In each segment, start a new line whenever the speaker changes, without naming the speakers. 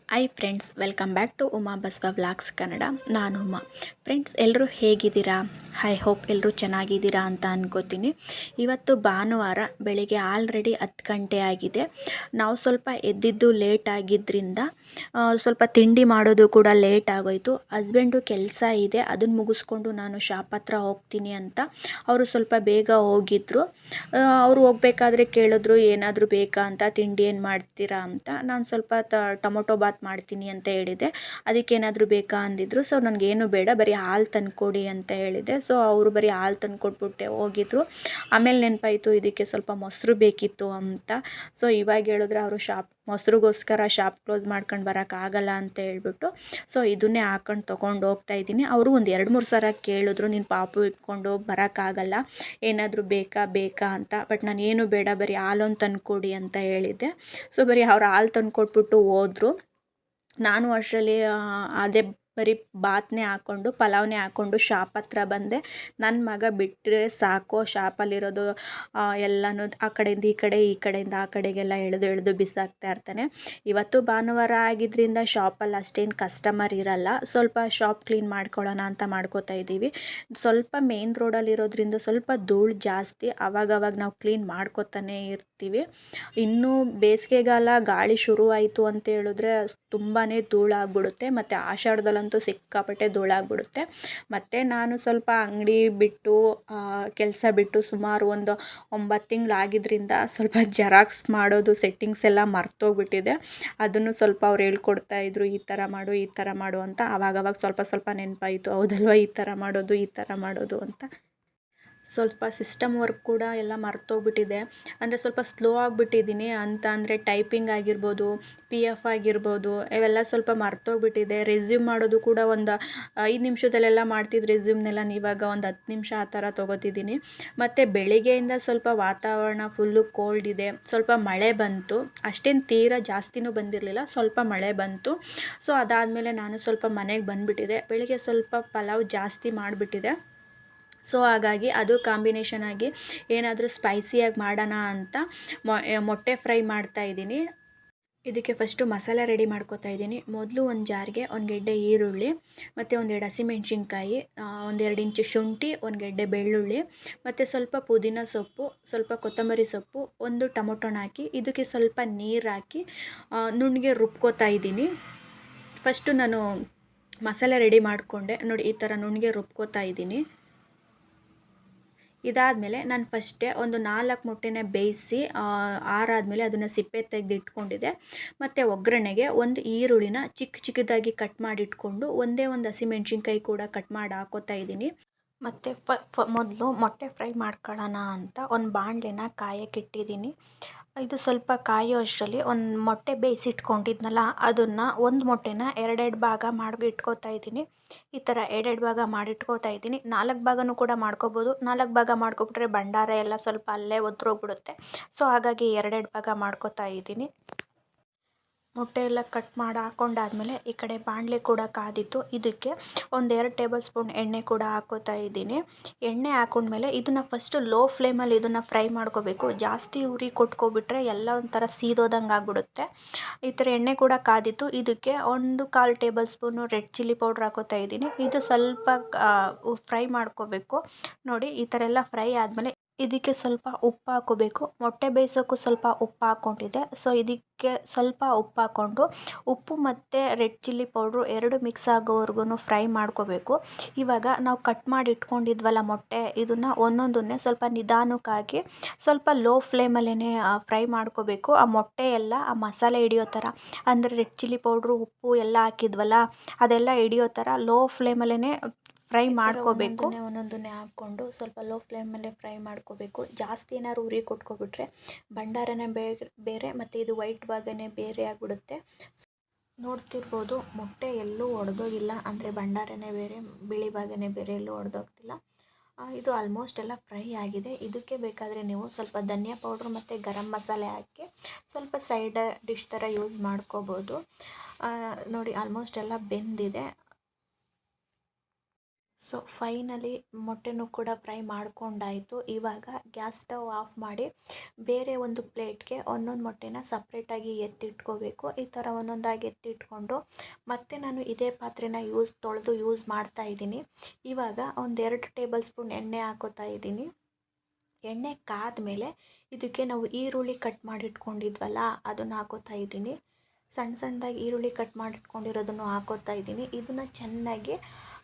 Hi friends, welcome back to Uma Basava vlogs Kannada. ನಾನು Uma. Friends, ಎಲ್ಲರೂ ಹೇಗಿದ್ದೀರಾ? ಐ ಹೋಪ್ ಎಲ್ಲರೂ ಚೆನ್ನಾಗಿದ್ದೀರಾ ಅಂತ ಅನ್ಕೋತೀನಿ. ಇವತ್ತು ಭಾನುವಾರ, ಬೆಳಿಗ್ಗೆ ಆಲ್ರೆಡಿ 10 ಗಂಟೆ ಆಗಿದೆ. ನಾವು ಸ್ವಲ್ಪ ಎದ್ದಿದ್ದು ಲೇಟ್ ಆಗಿದ್ದರಿಂದ ಸ್ವಲ್ಪ ತಿಂಡಿ ಮಾಡೋದು ಕೂಡ ಲೇಟ್ ಆಗೋಯಿತು. ಹಸ್ಬೆಂಡು ಕೆಲಸ ಇದೆ, ಅದನ್ನು ಮುಗಿಸ್ಕೊಂಡು ನಾನು ಶಾಪ್ ಹತ್ರ ಹೋಗ್ತೀನಿ ಅಂತ ಅವರು ಸ್ವಲ್ಪ ಬೇಗ ಹೋಗಿದ್ರು. ಅವರು ಹೋಗ್ಬೇಕಾದ್ರೆ ಕೇಳಿದ್ರು ಏನಾದರೂ ಬೇಕಾ ಅಂತ, ತಿಂಡಿ ಏನು ಮಾಡ್ತೀರಾ ಅಂತ. ನಾನು ಸ್ವಲ್ಪ ಟೊಮೊಟೊ ಬಾತ್ ಮಾಡ್ತೀನಿ ಅಂತ ಹೇಳಿದೆ. ಅದಕ್ಕೇನಾದರೂ ಬೇಕಾ ಅಂದಿದ್ರು. ಸೊ ನನಗೇನು ಬೇಡ, ಬರೀ ಹಾಲು ತಂದುಕೊಡಿ ಅಂತ ಹೇಳಿದೆ. ಸೊ ಅವರು ಬರೀ ಹಾಲು ತಂದುಕೊಟ್ಬಿಟ್ಟೆ ಹೋಗಿದ್ರು. ಆಮೇಲೆ ನೆನಪಾಯಿತು ಇದಕ್ಕೆ ಸ್ವಲ್ಪ ಮೊಸರು ಬೇಕಿತ್ತು ಅಂತ. ಸೊ ಇವಾಗ ಹೇಳಿದ್ರೆ ಅವರು ಮೊಸರಿಗೋಸ್ಕರ ಶಾಪ್ ಕ್ಲೋಸ್ ಮಾಡ್ಕೊಂಡು ಬರೋಕ್ಕಾಗಲ್ಲ ಅಂತ ಹೇಳ್ಬಿಟ್ಟು ಸೊ ಇದನ್ನೇ ಹಾಕೊಂಡು ತೊಗೊಂಡು ಹೋಗ್ತಾ ಇದ್ದೀನಿ. ಅವರು ಒಂದು 2-3 ಸಲ ಕೇಳಿದ್ರು, ನೀನು ಪಾಪು ಇಟ್ಕೊಂಡು ಬರೋಕ್ಕಾಗಲ್ಲ, ಏನಾದರೂ ಬೇಕಾ ಅಂತ. ಬಟ್ ನಾನು ಏನು ಬೇಡ, ಬರೀ ಹಾಲೊಂದು ತಂದುಕೊಡಿ ಅಂತ ಹೇಳಿದ್ದೆ. ಸೊ ಬರೀ ಅವ್ರು ಹಾಲು ತಂದುಕೊಟ್ಬಿಟ್ಟು ಹೋದರು. ನಾನು ಅಷ್ಟರಲ್ಲಿ ಅದೇ ಬರೀ ಬಾತ್ನೇ ಹಾಕ್ಕೊಂಡು, ಪಲಾವ್ನೇ ಹಾಕ್ಕೊಂಡು ಶಾಪ್ ಹತ್ರ ಬಂದೆ. ನನ್ನ ಮಗ ಬಿಟ್ಟರೆ ಸಾಕು, ಶಾಪಲ್ಲಿರೋದು ಎಲ್ಲನೂ ಆ ಕಡೆಯಿಂದ ಈ ಕಡೆಯಿಂದ ಆ ಕಡೆಗೆಲ್ಲ ಎಳೆದು ಬಿಸಾಕ್ತಾ ಇರ್ತಾನೆ. ಇವತ್ತು ಭಾನುವಾರ ಆಗಿದ್ದರಿಂದ ಶಾಪಲ್ಲಿ ಅಷ್ಟೇನು ಕಸ್ಟಮರ್ ಇರಲ್ಲ. ಸ್ವಲ್ಪ ಶಾಪ್ ಕ್ಲೀನ್ ಮಾಡ್ಕೊಳ್ಳೋಣ ಅಂತ ಮಾಡ್ಕೋತಾ ಇದ್ದೀವಿ. ಸ್ವಲ್ಪ ಮೇನ್ ರೋಡಲ್ಲಿರೋದ್ರಿಂದ ಸ್ವಲ್ಪ ಧೂಳು ಜಾಸ್ತಿ, ಅವಾಗವಾಗ ನಾವು ಕ್ಲೀನ್ ಮಾಡ್ಕೋತಾನೆ ಇರ್ತೀವಿ. ಇನ್ನೂ ಬೇಸಿಗೆಗಾಲ ಗಾಳಿ ಶುರುವಾಯಿತು ಅಂತ ಹೇಳಿದ್ರೆ ತುಂಬಾ ಧೂಳಾಗ್ಬಿಡುತ್ತೆ. ಮತ್ತು ಆಷಾಢದಲ್ಲಂತೂ ಸಿಕ್ಕಾಪಟ್ಟೆ ಧೂಳಾಗ್ಬಿಡುತ್ತೆ. ಮತ್ತು ನಾನು ಸ್ವಲ್ಪ ಅಂಗಡಿ ಬಿಟ್ಟು ಕೆಲಸ ಬಿಟ್ಟು ಸುಮಾರು ಒಂದು 9 ತಿಂಗಳಾಗಿದ್ದರಿಂದ ಸ್ವಲ್ಪ ಜೆರಾಕ್ಸ್ ಮಾಡೋದು ಸೆಟ್ಟಿಂಗ್ಸ್ ಎಲ್ಲ ಮರ್ತೋಗ್ಬಿಟ್ಟಿದೆ. ಅದನ್ನು ಸ್ವಲ್ಪ ಅವ್ರು ಹೇಳ್ಕೊಡ್ತಾ ಇದ್ರು, ಈ ಥರ ಮಾಡು ಅಂತ. ಆವಾಗವಾಗ ಸ್ವಲ್ಪ ನೆನಪಾಯಿತು, ಹೌದಲ್ವ ಈ ಥರ ಮಾಡೋದು ಅಂತ. ಸ್ವಲ್ಪ ಸಿಸ್ಟಮ್ ವರ್ಕ್ ಕೂಡ ಎಲ್ಲ ಮರ್ತೋಗ್ಬಿಟ್ಟಿದೆ. ಅಂದರೆ ಸ್ವಲ್ಪ ಸ್ಲೋ ಆಗಿಬಿಟ್ಟಿದ್ದೀನಿ ಅಂತ. ಅಂದರೆ ಟೈಪಿಂಗ್ ಆಗಿರ್ಬೋದು, PF ಆಗಿರ್ಬೋದು, ಇವೆಲ್ಲ ಸ್ವಲ್ಪ ಮರ್ತೋಗ್ಬಿಟ್ಟಿದೆ. ರೆಸ್ಯೂಮ್ ಮಾಡೋದು ಕೂಡ ಒಂದು 5 ನಿಮಿಷದಲ್ಲೆಲ್ಲ ಮಾಡ್ತಿದ್ದು ರೆಸ್ಯೂಮ್ನೆಲ್ಲ ಇವಾಗ ಒಂದು 10 ನಿಮಿಷ ಆ ಥರ ತೊಗೋತಿದ್ದೀನಿ. ಮತ್ತು ಬೆಳಿಗ್ಗೆಯಿಂದ ಸ್ವಲ್ಪ ವಾತಾವರಣ ಫುಲ್ಲು ಕೋಲ್ಡ್ ಇದೆ. ಸ್ವಲ್ಪ ಮಳೆ ಬಂತು, ಅಷ್ಟೇನು ತೀರಾ ಜಾಸ್ತಿನೂ ಬಂದಿರಲಿಲ್ಲ, ಸ್ವಲ್ಪ ಮಳೆ ಬಂತು. ಸೊ ಅದಾದಮೇಲೆ ನಾನು ಸ್ವಲ್ಪ ಮನೆಗೆ ಬಂದುಬಿಟ್ಟಿದೆ. ಬೆಳಿಗ್ಗೆ ಸ್ವಲ್ಪ ಪಲಾವ್ ಜಾಸ್ತಿ ಮಾಡಿಬಿಟ್ಟಿದೆ. ಸೊ ಹಾಗಾಗಿ ಅದು ಕಾಂಬಿನೇಷನ್ ಆಗಿ ಏನಾದರೂ ಸ್ಪೈಸಿಯಾಗಿ ಮಾಡೋಣ ಅಂತ ಮೊಟ್ಟೆ ಫ್ರೈ ಮಾಡ್ತಾಯಿದ್ದೀನಿ. ಇದಕ್ಕೆ ಫಸ್ಟು ಮಸಾಲೆ ರೆಡಿ ಮಾಡ್ಕೋತಾ ಇದ್ದೀನಿ. ಮೊದಲು ಒಂದು ಜಾರ್ಗೆ 1 ಗೆಡ್ಡೆ ಈರುಳ್ಳಿ, ಮತ್ತು 1-2 ಹಸಿಮೆಣ್ಸಿನ್ಕಾಯಿ, 1-2 ಇಂಚು ಶುಂಠಿ, 1 ಗೆಡ್ಡೆ ಬೆಳ್ಳುಳ್ಳಿ, ಮತ್ತು ಸ್ವಲ್ಪ ಪುದೀನ ಸೊಪ್ಪು, ಸ್ವಲ್ಪ ಕೊತ್ತಂಬರಿ ಸೊಪ್ಪು, 1 ಟೊಮೊಟೊನ ಹಾಕಿ ಇದಕ್ಕೆ ಸ್ವಲ್ಪ ನೀರು ಹಾಕಿ ನುಣ್ಣಗೆ ರುಬ್ಕೋತಾ ಇದ್ದೀನಿ. ಫಸ್ಟು ನಾನು ಮಸಾಲೆ ರೆಡಿ ಮಾಡಿಕೊಂಡೆ ನೋಡಿ, ಈ ಥರ ನುಣ್ಣಗೆ ರುಬ್ಕೋತಾ ಇದ್ದೀನಿ. ಇದಾದಮೇಲೆ ನಾನು ಫಸ್ಟೇ ಒಂದು 4 ಮೊಟ್ಟೆನ ಬೇಯಿಸಿ ಆರಾದಮೇಲೆ ಅದನ್ನು ಸಿಪ್ಪೆ ತೆಗೆದಿಟ್ಕೊಂಡಿದ್ದೆ. ಮತ್ತು ಒಗ್ಗರಣೆಗೆ 1 ಈರುಳ್ಳಿನ ಚಿಕ್ಕದಾಗಿ ಕಟ್ ಮಾಡಿಟ್ಕೊಂಡು, ಒಂದೇ ಒಂದು ಹಸಿಮೆಣ್ಸಿನ್ಕಾಯಿ ಕೂಡ ಕಟ್ ಮಾಡಿ ಹಾಕೋತಾ ಇದ್ದೀನಿ. ಮತ್ತು ಮೊದಲು ಮೊಟ್ಟೆ ಫ್ರೈ ಮಾಡ್ಕೊಳ್ಳೋಣ ಅಂತ ಒಂದು ಬಾಣಲೆನ ಕಾಯಕ್ಕಿಟ್ಟಿದ್ದೀನಿ. ಇದು ಸ್ವಲ್ಪ ಕಾಯೋ ಅಷ್ಟರಲ್ಲಿ ಒಂದು ಮೊಟ್ಟೆ ಬೇಯಿಸಿಟ್ಕೊಂಡಿದ್ನಲ್ಲ, ಅದನ್ನು ಒಂದು ಮೊಟ್ಟೆನ 2 ಭಾಗ ಮಾಡಿ ಇಟ್ಕೋತಾ ಇದ್ದೀನಿ. ಈ ಥರ 2 ಭಾಗ ಮಾಡಿಟ್ಕೋತಾ ಇದ್ದೀನಿ. 4 ಭಾಗನೂ ಕೂಡ ಮಾಡ್ಕೋಬೋದು. 4 ಭಾಗ ಮಾಡ್ಕೊಬಿಟ್ರೆ ಭಂಡಾರ ಎಲ್ಲ ಸ್ವಲ್ಪ ಅಲ್ಲೇ ಒದ್ರೋಗ್ಬಿಡುತ್ತೆ. ಸೊ ಹಾಗಾಗಿ 2 ಭಾಗ ಮಾಡ್ಕೋತಾ ಇದ್ದೀನಿ. ಮೊಟ್ಟೆ ಎಲ್ಲ ಕಟ್ ಮಾಡಿ ಹಾಕೊಂಡಾದ್ಮೇಲೆ ಈ ಕಡೆ ಬಾಣಲೆ ಕೂಡ ಕಾದಿತ್ತು. ಇದಕ್ಕೆ 1-2 ಟೇಬಲ್ ಸ್ಪೂನ್ ಎಣ್ಣೆ ಕೂಡ ಹಾಕೋತಾ ಇದ್ದೀನಿ. ಎಣ್ಣೆ ಹಾಕೊಂಡ್ಮೇಲೆ ಇದನ್ನು ಫಸ್ಟು ಲೋ ಫ್ಲೇಮಲ್ಲಿ ಇದನ್ನು ಫ್ರೈ ಮಾಡ್ಕೋಬೇಕು. ಜಾಸ್ತಿ ಉರಿ ಕೊಟ್ಕೊಬಿಟ್ರೆ ಎಲ್ಲ ಒಂಥರ ಸೀದೋದಂಗೆ ಆಗ್ಬಿಡುತ್ತೆ. ಈ ಥರ ಎಣ್ಣೆ ಕೂಡ ಕಾದಿತ್ತು. ಇದಕ್ಕೆ 1/4 table spoon red chilli powder ಹಾಕೋತಾ ಇದ್ದೀನಿ. ಇದು ಸ್ವಲ್ಪ ಫ್ರೈ ಮಾಡ್ಕೋಬೇಕು. ನೋಡಿ, ಈ ಥರ ಎಲ್ಲ ಫ್ರೈ ಆದಮೇಲೆ ಇದಕ್ಕೆ ಸ್ವಲ್ಪ ಉಪ್ಪು ಹಾಕೋಬೇಕು. ಮೊಟ್ಟೆ ಬೇಯಿಸೋಕ್ಕೂ ಸ್ವಲ್ಪ ಉಪ್ಪು ಹಾಕ್ಕೊಂಡಿದ್ದೆ. ಸೊ ಇದಕ್ಕೆ ಸ್ವಲ್ಪ ಉಪ್ಪು ಹಾಕ್ಕೊಂಡು, ಉಪ್ಪು ಮತ್ತು ರೆಡ್ ಚಿಲ್ಲಿ ಪೌಡ್ರು 2 ಮಿಕ್ಸ್ ಆಗೋವರೆಗೂ ಫ್ರೈ ಮಾಡ್ಕೋಬೇಕು. ಇವಾಗ ನಾವು ಕಟ್ ಮಾಡಿ ಇಟ್ಕೊಂಡಿದ್ವಲ್ಲ ಮೊಟ್ಟೆ, ಇದನ್ನು ಒಂದೊಂದನ್ನೇ ಸ್ವಲ್ಪ ನಿಧಾನಕ್ಕಾಗಿ ಸ್ವಲ್ಪ ಲೋ ಫ್ಲೇಮಲ್ಲೇ ಫ್ರೈ ಮಾಡ್ಕೋಬೇಕು. ಆ ಮೊಟ್ಟೆ ಎಲ್ಲ ಆ ಮಸಾಲೆ ಹಿಡಿಯೋ ಥರ, ಅಂದರೆ ರೆಡ್ ಚಿಲ್ಲಿ ಪೌಡ್ರು, ಉಪ್ಪು ಎಲ್ಲ ಹಾಕಿದ್ವಲ್ಲ, ಅದೆಲ್ಲ ಹಿಡಿಯೋ ಥರ ಲೋ ಫ್ಲೇಮಲ್ಲೇ ಫ್ರೈ ಮಾಡ್ಕೋಬೇಕು. ಒಂದೊಂದನ್ನೇ ಹಾಕ್ಕೊಂಡು ಸ್ವಲ್ಪ ಲೋ ಫ್ಲೇಮಲ್ಲೇ ಫ್ರೈ ಮಾಡ್ಕೋಬೇಕು. ಜಾಸ್ತಿ ಏನಾದ್ರು ಉರಿ ಕೊಟ್ಕೊಬಿಟ್ರೆ ಭಂಡಾರನೇ ಬೇರೆ ಮತ್ತು ಇದು ವೈಟ್ ಭಾಗನೇ ಬೇರೆ ಆಗಿಬಿಡುತ್ತೆ. ನೋಡ್ತಿರ್ಬೋದು, ಮೊಟ್ಟೆ ಎಲ್ಲೂ ಒಡೆದೋಗಿಲ್ಲ, ಅಂದರೆ ಭಂಡಾರನೇ ಬೇರೆ, ಬಿಳಿ ಭಾಗನೇ ಬೇರೆ, ಎಲ್ಲೂ ಒಡೆದೋಗ್ತಿಲ್ಲ. ಇದು ಆಲ್ಮೋಸ್ಟ್ ಎಲ್ಲ ಫ್ರೈ ಆಗಿದೆ. ಇದಕ್ಕೆ ಬೇಕಾದರೆ ನೀವು ಸ್ವಲ್ಪ ಧನಿಯಾ ಪೌಡ್ರ್ ಮತ್ತು ಗರಂ ಮಸಾಲೆ ಹಾಕಿ ಸ್ವಲ್ಪ ಸೈಡ್ ಡಿಶ್ ಥರ ಯೂಸ್ ಮಾಡ್ಕೋಬೋದು. ನೋಡಿ, ಆಲ್ಮೋಸ್ಟ್ ಎಲ್ಲ ಬೆಂದಿದೆ. ಸೊ ಫೈನಲಿ ಮೊಟ್ಟೆನೂ ಕೂಡ ಫ್ರೈ ಮಾಡ್ಕೊಂಡಾಯಿತು. ಇವಾಗ ಗ್ಯಾಸ್ ಸ್ಟವ್ ಆಫ್ ಮಾಡಿ ಬೇರೆ ಒಂದು ಪ್ಲೇಟ್ಗೆ ಒಂದೊಂದು ಮೊಟ್ಟೆನ ಸಪ್ರೇಟಾಗಿ ಎತ್ತಿಟ್ಕೋಬೇಕು. ಈ ಥರ ಒಂದೊಂದಾಗಿ ಎತ್ತಿಟ್ಕೊಂಡು ಮತ್ತೆ ನಾನು ಇದೇ ಪಾತ್ರೆನ ತೊಳೆದು ಯೂಸ್ ಮಾಡ್ತಾ ಇದ್ದೀನಿ. ಇವಾಗ ಒಂದು 2 ಟೇಬಲ್ ಸ್ಪೂನ್ ಎಣ್ಣೆ ಹಾಕೋತಾ ಇದ್ದೀನಿ. ಎಣ್ಣೆ ಕಾದ್ಮೇಲೆ ಇದಕ್ಕೆ ನಾವು ಈರುಳ್ಳಿ ಕಟ್ ಮಾಡಿಟ್ಕೊಂಡಿದ್ವಲ್ಲ ಅದನ್ನು ಹಾಕೋತಾ ಇದ್ದೀನಿ. ಸಣ್ಣ ಸಣ್ಣದಾಗಿ ಈರುಳ್ಳಿ ಕಟ್ ಮಾಡಿಟ್ಕೊಂಡಿರೋದನ್ನು ಹಾಕೋತಾ ಇದ್ದೀನಿ. ಇದನ್ನು ಚೆನ್ನಾಗಿ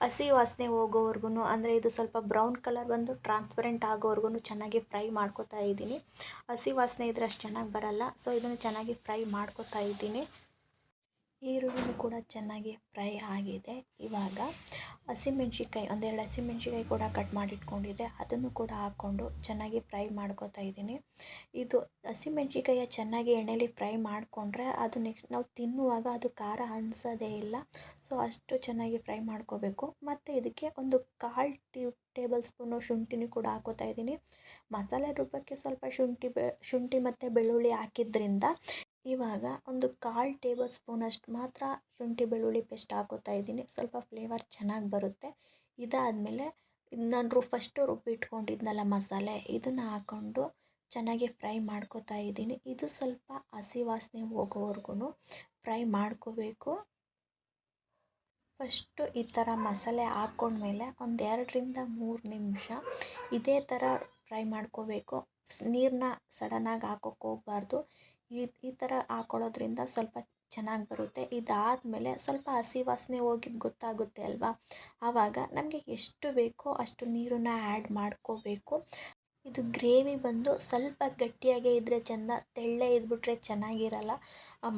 ಹಸಿ ವಾಸನೆ ಹೋಗೋವರೆಗೂ, ಅಂದರೆ ಇದು ಸ್ವಲ್ಪ ಬ್ರೌನ್ ಕಲರ್ ಬಂದು ಟ್ರಾನ್ಸ್ಪರೆಂಟ್ ಆಗೋವರೆಗೂ ಚೆನ್ನಾಗಿ ಫ್ರೈ ಮಾಡ್ಕೋತಾ ಇದ್ದೀನಿ. ಹಸಿ ವಾಸನೆ ಇದ್ರೆ ಅಷ್ಟು ಚೆನ್ನಾಗಿ ಬರಲ್ಲ. ಸೊ ಇದನ್ನು ಚೆನ್ನಾಗಿ ಫ್ರೈ ಮಾಡ್ಕೋತಾ ಇದ್ದೀನಿ. ಈರುಳ್ಳಿನೂ ಕೂಡ ಚೆನ್ನಾಗಿ ಫ್ರೈ ಆಗಿದೆ. ಇವಾಗ ಹಸಿಮೆಣ್ಸಿನ್ಕಾಯಿ ಒಂದೆರಡು ಹಸಿಮೆಣ್ಸಿನ್ಕಾಯಿ ಕೂಡ ಕಟ್ ಮಾಡಿಟ್ಕೊಂಡಿದ್ದೆ, ಅದನ್ನು ಕೂಡ ಹಾಕ್ಕೊಂಡು ಚೆನ್ನಾಗಿ ಫ್ರೈ ಮಾಡ್ಕೋತಾ ಇದ್ದೀನಿ. ಇದು ಹಸಿಮೆಣ್ಸಿನ್ಕಾಯ ಚೆನ್ನಾಗಿ ಎಣ್ಣೆಲಿ ಫ್ರೈ ಮಾಡಿಕೊಂಡ್ರೆ ಅದು ನೆಕ್ಸ್ಟ್ ನಾವು ತಿನ್ನುವಾಗ ಅದು ಖಾರ ಅನಿಸೋದೇ ಇಲ್ಲ. ಸೊ ಅಷ್ಟು ಚೆನ್ನಾಗಿ ಫ್ರೈ ಮಾಡ್ಕೋಬೇಕು. ಮತ್ತು ಇದಕ್ಕೆ ಒಂದು 1/4 ಟೇಬಲ್ ಸ್ಪೂನು ಶುಂಠಿನೂ ಕೂಡ ಹಾಕೋತಾ ಇದ್ದೀನಿ. ಮಸಾಲೆ ರುಬ್ಬಕ್ಕೆ ಸ್ವಲ್ಪ ಶುಂಠಿ ಮತ್ತು ಬೆಳ್ಳುಳ್ಳಿ ಹಾಕಿದ್ರಿಂದ ಇವಾಗ ಒಂದು 1/4 ಟೇಬಲ್ ಸ್ಪೂನಷ್ಟು ಮಾತ್ರ ಶುಂಠಿ ಬೆಳ್ಳುಳ್ಳಿ ಪೇಸ್ಟ್ ಹಾಕೋತಾ ಇದ್ದೀನಿ. ಸ್ವಲ್ಪ ಫ್ಲೇವರ್ ಚೆನ್ನಾಗಿ ಬರುತ್ತೆ. ಇದಾದಮೇಲೆ ನಾನು ಫಸ್ಟು ರುಬ್ಬಿಟ್ಕೊಂಡಿದ್ನಲ್ಲ ಮಸಾಲೆ, ಇದನ್ನು ಹಾಕ್ಕೊಂಡು ಚೆನ್ನಾಗಿ ಫ್ರೈ ಮಾಡ್ಕೋತಾ ಇದ್ದೀನಿ. ಇದು ಸ್ವಲ್ಪ ಹಸಿ ವಾಸನೆ ಹೋಗೋವರೆಗೂ ಫ್ರೈ ಮಾಡ್ಕೋಬೇಕು. ಫಸ್ಟು ಈ ಥರ ಮಸಾಲೆ ಹಾಕ್ಕೊಂಡ್ಮೇಲೆ ಒಂದು 2-3 ನಿಮಿಷ ಇದೇ ಥರ ಫ್ರೈ ಮಾಡ್ಕೋಬೇಕು. ನೀರನ್ನ ಸಡನ್ನಾಗಿ ಹಾಕೋಕ್ಕೆ ಹೋಗಬಾರ್ದು. ಈ ಥರ ಹಾಕೊಳ್ಳೋದ್ರಿಂದ ಸ್ವಲ್ಪ ಚೆನ್ನಾಗಿ ಬರುತ್ತೆ. ಇದಾದಮೇಲೆ ಸ್ವಲ್ಪ ಹಸಿ ವಾಸನೆ ಹೋಗಿದ್ದು ಗೊತ್ತಾಗುತ್ತೆ ಅಲ್ವಾ, ಆವಾಗ ನಮಗೆ ಎಷ್ಟು ಬೇಕೋ ಅಷ್ಟು ನೀರನ್ನು ಆ್ಯಡ್ ಮಾಡ್ಕೋಬೇಕು. ಇದು ಗ್ರೇವಿ ಬಂದು ಸ್ವಲ್ಪ ಗಟ್ಟಿಯಾಗೇ ಇದ್ದರೆ ಚೆಂದ, ತೆಳ್ಳೆ ಇದ್ಬಿಟ್ರೆ ಚೆನ್ನಾಗಿರಲ್ಲ.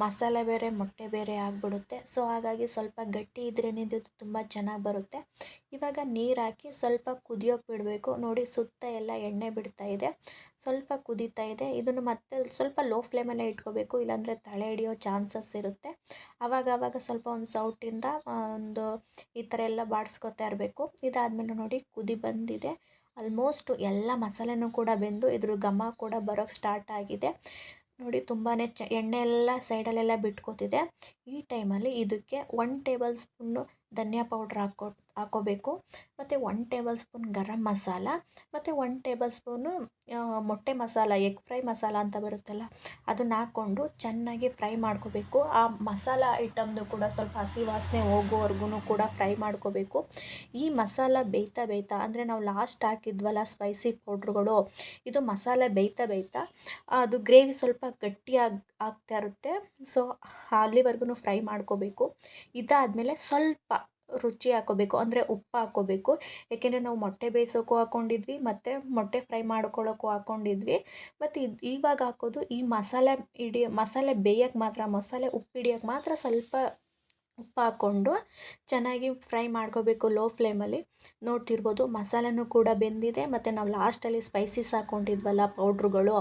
ಮಸಾಲೆ ಬೇರೆ ಮೊಟ್ಟೆ ಬೇರೆ ಆಗಿಬಿಡುತ್ತೆ. ಸೊ ಹಾಗಾಗಿ ಸ್ವಲ್ಪ ಗಟ್ಟಿ ಇದ್ರೇ ಇದು ತುಂಬ ಚೆನ್ನಾಗಿ ಬರುತ್ತೆ. ಇವಾಗ ನೀರು ಹಾಕಿ ಸ್ವಲ್ಪ ಕುದಿಯೋಕೆ ಬಿಡಬೇಕು. ನೋಡಿ ಸುತ್ತ ಎಲ್ಲ ಎಣ್ಣೆ ಬಿಡ್ತಾ ಇದೆ, ಸ್ವಲ್ಪ ಕುದೀತಾ ಇದೆ. ಇದನ್ನು ಮತ್ತೆ ಸ್ವಲ್ಪ ಲೋ ಫ್ಲೇಮಲ್ಲೇ ಇಟ್ಕೋಬೇಕು, ಇಲ್ಲಾಂದರೆ ತಳ ಹಿಡಿಯೋ ಚಾನ್ಸಸ್ ಇರುತ್ತೆ. ಆವಾಗ ಸ್ವಲ್ಪ ಒಂದು ಸೌಟಿಂದ ಈ ಥರ ಎಲ್ಲ ಬಾಡಿಸ್ಕೊತಾ ಇರಬೇಕು. ಇದಾದಮೇಲೆ ನೋಡಿ ಕುದಿ ಬಂದಿದೆ. ಆಲ್ಮೋಸ್ಟ್ ಎಲ್ಲ ಮಸಾಲೆನೂ ಕೂಡ ಬೆಂದು ಇದ್ರ ಘಮ ಕೂಡ ಬರೋಕ್ಕೆ ಸ್ಟಾರ್ಟ್ ಆಗಿದೆ. ನೋಡಿ ತುಂಬಾ ಎಣ್ಣೆ ಎಲ್ಲ ಸೈಡಲ್ಲೆಲ್ಲ ಬಿಟ್ಕೋತಿದೆ. ಈ ಟೈಮಲ್ಲಿ ಇದಕ್ಕೆ 1 ಟೇಬಲ್ ಸ್ಪೂನು ಧನಿಯಾ ಪೌಡ್ರ್ ಹಾಕೋಬೇಕು. ಮತ್ತು 1 ಟೇಬಲ್ ಸ್ಪೂನ್ ಗರಂ ಮಸಾಲ ಮತ್ತು 1 ಟೇಬಲ್ ಸ್ಪೂನು ಮೊಟ್ಟೆ ಮಸಾಲ, ಎಗ್ ಫ್ರೈ ಮಸಾಲ ಅಂತ ಬರುತ್ತಲ್ಲ, ಅದನ್ನು ಹಾಕ್ಕೊಂಡು ಚೆನ್ನಾಗಿ ಫ್ರೈ ಮಾಡ್ಕೋಬೇಕು. ಆ ಮಸಾಲ ಐಟಮ್ದು ಕೂಡ ಸ್ವಲ್ಪ ಹಸಿ ವಾಸನೆ ಹೋಗೋವರೆಗೂ ಕೂಡ ಫ್ರೈ ಮಾಡ್ಕೋಬೇಕು. ಈ ಮಸಾಲ ಬೇಯ್ತಾ ಅಂದರೆ ನಾವು ಲಾಸ್ಟ್ ಹಾಕಿದ್ವಲ್ಲ ಸ್ಪೈಸಿ ಪೌಡ್ರುಗಳು, ಇದು ಮಸಾಲೆ ಬೇಯ್ತಾ ಅದು ಗ್ರೇವಿ ಸ್ವಲ್ಪ ಗಟ್ಟಿಯಾಗಿ ಆಗ್ತಾ ಇರುತ್ತೆ. ಸೊ ಅಲ್ಲಿವರೆಗೂ ಫ್ರೈ ಮಾಡ್ಕೋಬೇಕು. ಇದಾದಮೇಲೆ ಸ್ವಲ್ಪ ರುಚಿ ಹಾಕೋಬೇಕು, ಅಂದರೆ ಉಪ್ಪು ಹಾಕ್ಕೋಬೇಕು. ಏಕೆಂದರೆ ನಾವು ಮೊಟ್ಟೆ ಬೇಯಿಸೋಕ್ಕೂ ಹಾಕ್ಕೊಂಡಿದ್ವಿ ಮತ್ತು ಮೊಟ್ಟೆ ಫ್ರೈ ಮಾಡ್ಕೊಳ್ಳೋಕ್ಕೂ ಹಾಕ್ಕೊಂಡಿದ್ವಿ. ಮತ್ತು ಇವಾಗ ಹಾಕೋದು ಈ ಮಸಾಲೆ ಬೇಯೋಕ್ಕೆ ಮಾತ್ರ, ಮಸಾಲೆ ಉಪ್ಪು ಹಿಡಿಯೋಕ್ಕೆ ಮಾತ್ರ ಸ್ವಲ್ಪ ಉಪ್ಪು ಹಾಕ್ಕೊಂಡು ಚೆನ್ನಾಗಿ ಫ್ರೈ ಮಾಡ್ಕೋಬೇಕು ಲೋ ಫ್ಲೇಮಲ್ಲಿ. ನೋಡ್ತಿರ್ಬೋದು ಮಸಾಲೆನೂ ಕೂಡ ಬೆಂದಿದೆ ಮತ್ತು ನಾವು ಲಾಸ್ಟಲ್ಲಿ ಸ್ಪೈಸಸ್ ಹಾಕ್ಕೊಂಡಿದ್ವಲ್ಲ ಪೌಡ್ರುಗಳು,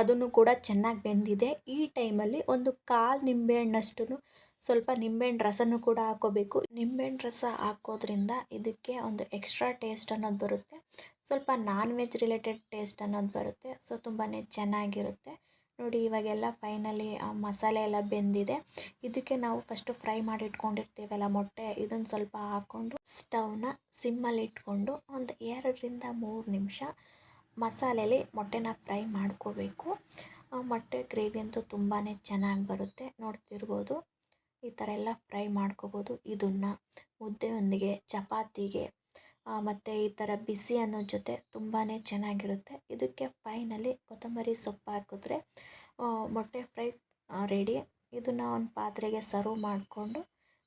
ಅದನ್ನು ಕೂಡ ಚೆನ್ನಾಗಿ ಬೆಂದಿದೆ. ಈ ಟೈಮಲ್ಲಿ ಒಂದು 1/4 ನಿಂಬೆಹಣ್ಣಷ್ಟು ಸ್ವಲ್ಪ ನಿಂಬೆಹಣ್ಣು ರಸನೂ ಕೂಡ ಹಾಕ್ಕೋಬೇಕು. ನಿಂಬೆಹಣ್ಣು ರಸ ಹಾಕೋದ್ರಿಂದ ಇದಕ್ಕೆ ಒಂದು ಎಕ್ಸ್ಟ್ರಾ ಟೇಸ್ಟ್ ಅನ್ನೋದು ಬರುತ್ತೆ, ಸ್ವಲ್ಪ ನಾನ್ ವೆಜ್ ರಿಲೇಟೆಡ್ ಟೇಸ್ಟ್ ಅನ್ನೋದು ಬರುತ್ತೆ. ಸೊ ತುಂಬಾ ಚೆನ್ನಾಗಿರುತ್ತೆ. ನೋಡಿ ಇವಾಗೆಲ್ಲ ಫೈನಲಿ ಮಸಾಲೆ ಎಲ್ಲ ಬೆಂದಿದೆ. ಇದಕ್ಕೆ ನಾವು ಫಸ್ಟು ಫ್ರೈ ಮಾಡಿ ಇಟ್ಕೊಂಡಿರ್ತೀವಲ್ಲ ಮೊಟ್ಟೆ, ಇದನ್ನು ಸ್ವಲ್ಪ ಹಾಕ್ಕೊಂಡು ಸ್ಟವ್ನ ಸಿಮ್ಮಲ್ಲಿ ಇಟ್ಕೊಂಡು ಒಂದು 2-3 ನಿಮಿಷ ಮಸಾಲೆಯಲ್ಲಿ ಮೊಟ್ಟೆನ ಫ್ರೈ ಮಾಡ್ಕೋಬೇಕು. ಮೊಟ್ಟೆ ಗ್ರೇವಿ ಅಂತೂ ತುಂಬಾ ಚೆನ್ನಾಗಿ ಬರುತ್ತೆ. ನೋಡ್ತಿರ್ಬೋದು ಈ ಥರ ಎಲ್ಲ ಫ್ರೈ ಮಾಡ್ಕೋಬೋದು. ಇದನ್ನು ಮುದ್ದೆಯೊಂದಿಗೆ, ಚಪಾತಿಗೆ ಮತ್ತು ಈ ಥರ ಬಿಸಿ ಅನ್ನೋ ಜೊತೆ ತುಂಬಾ ಚೆನ್ನಾಗಿರುತ್ತೆ. ಇದಕ್ಕೆ ಫೈನಲಿ ಕೊತ್ತಂಬರಿ ಸೊಪ್ಪು ಹಾಕಿದ್ರೆ ಮೊಟ್ಟೆ ಫ್ರೈ ರೆಡಿ. ಇದನ್ನು ಒಂದು ಪಾತ್ರೆಗೆ ಸರ್ವ್ ಮಾಡಿಕೊಂಡು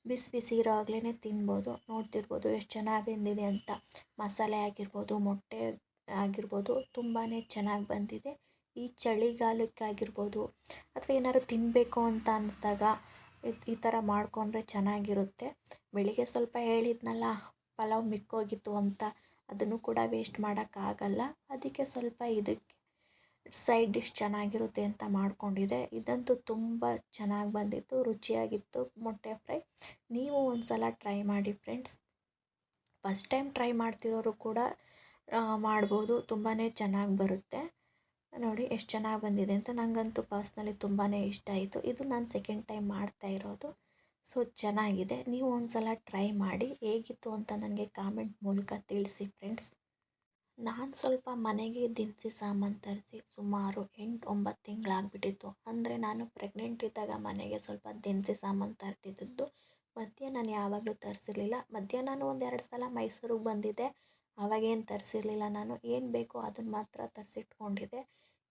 ಬಿಸಿ ಇರೋವಾಗಲೇ ತಿನ್ಬೋದು. ನೋಡ್ತಿರ್ಬೋದು ಎಷ್ಟು ಚೆನ್ನಾಗಿ ಬೆಂದಿದೆ ಅಂತ. ಮಸಾಲೆ ಆಗಿರ್ಬೋದು, ಮೊಟ್ಟೆ ಆಗಿರ್ಬೋದು ತುಂಬಾ ಚೆನ್ನಾಗಿ ಬಂದಿದೆ. ಈ ಚಳಿಗಾಲಕ್ಕಾಗಿರ್ಬೋದು ಅಥವಾ ಏನಾದ್ರು ತಿನ್ನಬೇಕು ಅಂತ ಅನಿಸಿದಾಗ ಈ ಥರ ಮಾಡಿಕೊಂಡ್ರೆ ಚೆನ್ನಾಗಿರುತ್ತೆ. ಬೆಳಿಗ್ಗೆ ಸ್ವಲ್ಪ ಹೇಳಿದ್ನಲ್ಲ ಪಲಾವ್ ಮಿಕ್ಕೋಗಿತ್ತು ಅಂತ, ಅದನ್ನು ಕೂಡ ವೇಸ್ಟ್ ಮಾಡೋಕ್ಕಾಗಲ್ಲ. ಅದಕ್ಕೆ ಸ್ವಲ್ಪ ಇದಕ್ಕೆ ಸೈಡ್ ಡಿಶ್ ಚೆನ್ನಾಗಿರುತ್ತೆ ಅಂತ ಮಾಡ್ಕೊಂಡಿದ್ದೆ. ಇದಂತೂ ತುಂಬ ಚೆನ್ನಾಗಿ ಬಂದಿತ್ತು, ರುಚಿಯಾಗಿತ್ತು ಮೊಟ್ಟೆ ಫ್ರೈ. ನೀವು ಒಂದು ಸಲ ಟ್ರೈ ಮಾಡಿ ಫ್ರೆಂಡ್ಸ್. ಫಸ್ಟ್ ಟೈಮ್ ಟ್ರೈ ಮಾಡ್ತಿರೋರು ಕೂಡ ಮಾಡ್ಬೋದು, ತುಂಬಾ ಚೆನ್ನಾಗಿ ಬರುತ್ತೆ. ನೋಡಿ ಎಷ್ಟು ಚೆನ್ನಾಗಿ ಬಂದಿದೆ ಅಂತ. ನನಗಂತೂ ಪರ್ಸ್ನಲಿ ತುಂಬಾ ಇಷ್ಟ ಆಯಿತು. ಇದು ನಾನು ಸೆಕೆಂಡ್ ಟೈಮ್ ಮಾಡ್ತಾ ಇರೋದು. ಸೊ ಚೆನ್ನಾಗಿದೆ. ನೀವು ಒಂದು ಸಲ ಟ್ರೈ ಮಾಡಿ, ಹೇಗಿತ್ತು ಅಂತ ನನಗೆ ಕಾಮೆಂಟ್ ಮೂಲಕ ತಿಳಿಸಿ ಫ್ರೆಂಡ್ಸ್. ನಾನು ಸ್ವಲ್ಪ ಮನೆಗೆ ದಿನಸಿ ಸಾಮಾನು ತರಿಸಿ ಸುಮಾರು 8-9 ತಿಂಗಳಾಗ್ಬಿಟ್ಟಿತ್ತು. ಅಂದರೆ ನಾನು ಪ್ರೆಗ್ನೆಂಟ್ ಇದ್ದಾಗ ಮನೆಗೆ ಸ್ವಲ್ಪ ದಿನಸಿ ಸಾಮಾನು ತರ್ತಿದ್ದದ್ದು. ಮಧ್ಯೆ ನಾನು ಯಾವಾಗಲೂ ತರಿಸಿರ್ಲಿಲ್ಲ. ಮಧ್ಯೆ ನಾನು ಒಂದು 2 ಸಲ ಮೈಸೂರಿಗೆ ಬಂದಿದ್ದೆ. ಆವಾಗೇನು ತರಿಸಿರ್ಲಿಲ್ಲ. ನಾನು ಏನು ಬೇಕೋ ಅದನ್ನು ಮಾತ್ರ ತರಿಸಿಟ್ಕೊಂಡಿದ್ದೆ.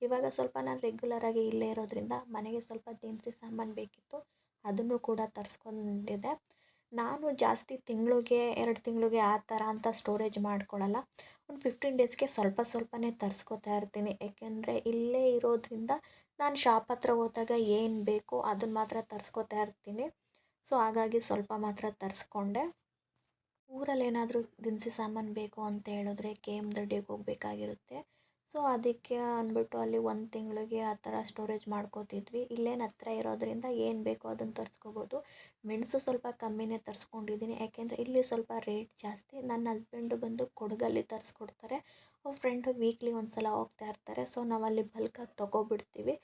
ಇವಾಗ ಸ್ವಲ್ಪ ನಾನು ರೆಗ್ಯುಲರಾಗಿ ಇಲ್ಲೇ ಇರೋದ್ರಿಂದ ಮನೆಗೆ ಸ್ವಲ್ಪ ದಿನಸಿ ಸಾಮಾನು ಬೇಕಿತ್ತು. ಅದನ್ನು ಕೂಡ ತರಿಸ್ಕೊಂಡಿದ್ದೆ. ನಾನು ಜಾಸ್ತಿ ತಿಂಗಳಿಗೆ 2 ತಿಂಗಳಿಗೆ ಆ ಥರ ಅಂತ ಸ್ಟೋರೇಜ್ ಮಾಡ್ಕೊಳ್ಳಲ್ಲ. ಒಂದು 15 ಡೇಸ್ಗೆ ಸ್ವಲ್ಪ ಸ್ವಲ್ಪನೇ ತರಿಸ್ಕೊತಾ ಇರ್ತೀನಿ. ಏಕೆಂದರೆ ಇಲ್ಲೇ ಇರೋದ್ರಿಂದ ನಾನು ಶಾಪ್ ಹತ್ರ ಹೋದಾಗ ಏನು ಬೇಕೋ ಅದನ್ನು ಮಾತ್ರ ತರಿಸ್ಕೊತಾ ಇರ್ತೀನಿ. ಸೊ ಹಾಗಾಗಿ ಸ್ವಲ್ಪ ಮಾತ್ರ ತರಿಸ್ಕೊಂಡೆ. ಊರಲ್ಲೇನಾದರೂ ದಿನಸಿ ಸಾಮಾನು ಬೇಕು ಅಂತ ಹೇಳಿದ್ರೆ KM ದೊಡ್ಡಿಗೆ ಹೋಗಬೇಕಾಗಿರುತ್ತೆ. ಸೊ ಅದಕ್ಕೆ ಅಂದ್ಬಿಟ್ಟು ಅಲ್ಲಿ 1 ತಿಂಗಳಿಗೆ ಆ ಥರ ಸ್ಟೋರೇಜ್ ಮಾಡ್ಕೋತಿದ್ವಿ. ಇಲ್ಲೇನು ಹತ್ರ ಇರೋದ್ರಿಂದ ಏನು ಬೇಕೋ ಅದನ್ನು ತರಿಸ್ಕೋಬೋದು. ಮೆಣಸು ಸ್ವಲ್ಪ ಕಮ್ಮಿನೇ ತರಿಸ್ಕೊಂಡಿದ್ದೀನಿ. ಯಾಕೆಂದರೆ ಇಲ್ಲಿ ಸ್ವಲ್ಪ ರೇಟ್ ಜಾಸ್ತಿ. ನನ್ನ ಹಸ್ಬೆಂಡು ಬಂದು ಕೊಡಗಲ್ಲಿ ತರಿಸ್ಕೊಡ್ತಾರೆ. ಅವ್ರ ಫ್ರೆಂಡು ವೀಕ್ಲಿ ಒಂದು ಸಲ ಹೋಗ್ತಾ ಇರ್ತಾರೆ. ಸೊ ನಾವಲ್ಲಿ ಬಲ್ಕಾಗಿ ತೊಗೊಬಿಡ್ತೀವಿ.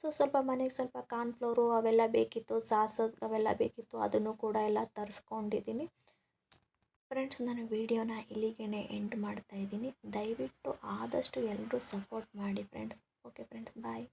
ಸೊ ಸ್ವಲ್ಪ ಮನೆಗೆ ಸ್ವಲ್ಪ ಕಾರ್ನ್ಫ್ಲೋರು ಅವೆಲ್ಲ ಬೇಕಿತ್ತು, ಸಾಸು ಅವೆಲ್ಲ ಬೇಕಿತ್ತು, ಅದನ್ನು ಕೂಡ ಎಲ್ಲ ತರಿಸ್ಕೊಂಡಿದ್ದೀನಿ. ಫ್ರೆಂಡ್ಸ್, ನಾನು ವಿಡಿಯೋನ ಇಲ್ಲಿಗೆ ಎಂಡ್ ಮಾಡ್ತಾ ಇದ್ದೀನಿ. ದಯವಿಟ್ಟು ಆದಷ್ಟು ಎಲ್ಲರೂ ಸಪೋರ್ಟ್ ಮಾಡಿ ಫ್ರೆಂಡ್ಸ್. ಓಕೆ ಫ್ರೆಂಡ್ಸ್, ಬಾಯ್.